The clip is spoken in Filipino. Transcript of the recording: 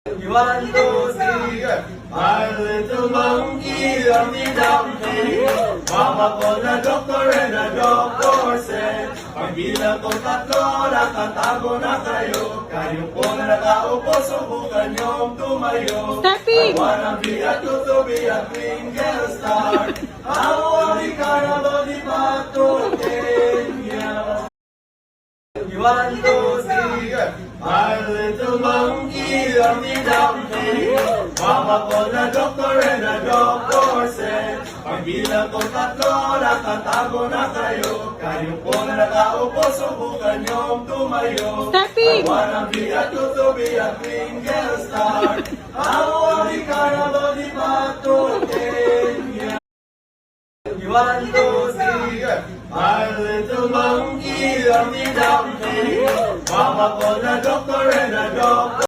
One, two, three, my little monkey, Humpty Dumpty. Mama ko na doktor and the doctor said, pag bilang ko tatlo, nakatago na kayo. Kayo po na nakaupo, subukan niyong tumayo. I wanna be a tutu, be a twinkle star. Ako ang ikarabo di Kenya. One, two, three, my little monkey, Humpty Dumpty. Mama ko na doktor and the doctor said, pag bilang ko tatlo, nakatago na kayo. Kayo po na nakaupo, subukan niyong tumayo. I wanna be a tutu, be a twinkle star. Ako ang ikarabo di Kenya. One, two, three, my little monkey, Humpty Dumpty. Mama ko na doktor and the doctor